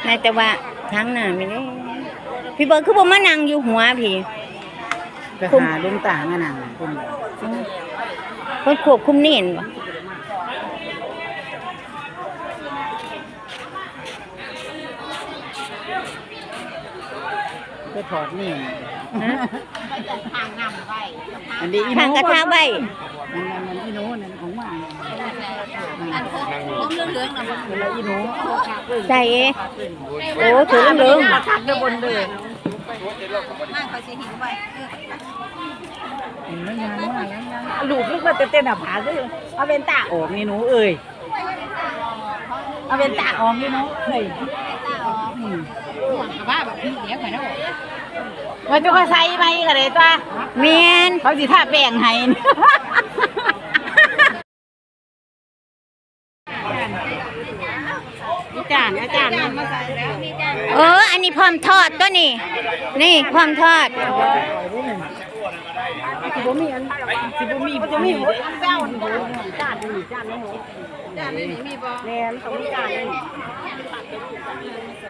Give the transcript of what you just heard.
นายแต่ว่าทั้งหน้าไม่ได้พี่เบิร์ดคือบ่มานั่งอยู่หัวพี่ไปหาลุงตามานั่งคุณเพิ่นควบคุมนี่เห็นบ่ไปถอดนี่ทางนำไว้อันนี้อีโน่ทางกระทะไว้มันอีโน่นั่นของว่าอันผมเหลืองๆนะ แล้วอีโน่ ใส่โอ้ถือเหลือง ทักเดินบนเดิน มากเขาสิหิวไว้มันยังว่ายังลูกลูกมาเต้นหน้าผาก็เอาเป็นตาออกนี่หนูเอ้ยเอาเป็นตาออกนี่หนูเฮ้ยว่าแบบนี้เดี๋ยวข่อยนะว่าจะเขาใส่ไหมกันเลยตัว เมียนเขาสิท่าแบ่งให้อาจารย์นั่นมาใส่แล้วอันนี้พร้อมทอดตัวนี้นี่พร้อมทอดสิบ่มีอันสิบ่มีจะมีเจ้าจานนี่จานนี้มีบ่แม่นต้องมีจานนี่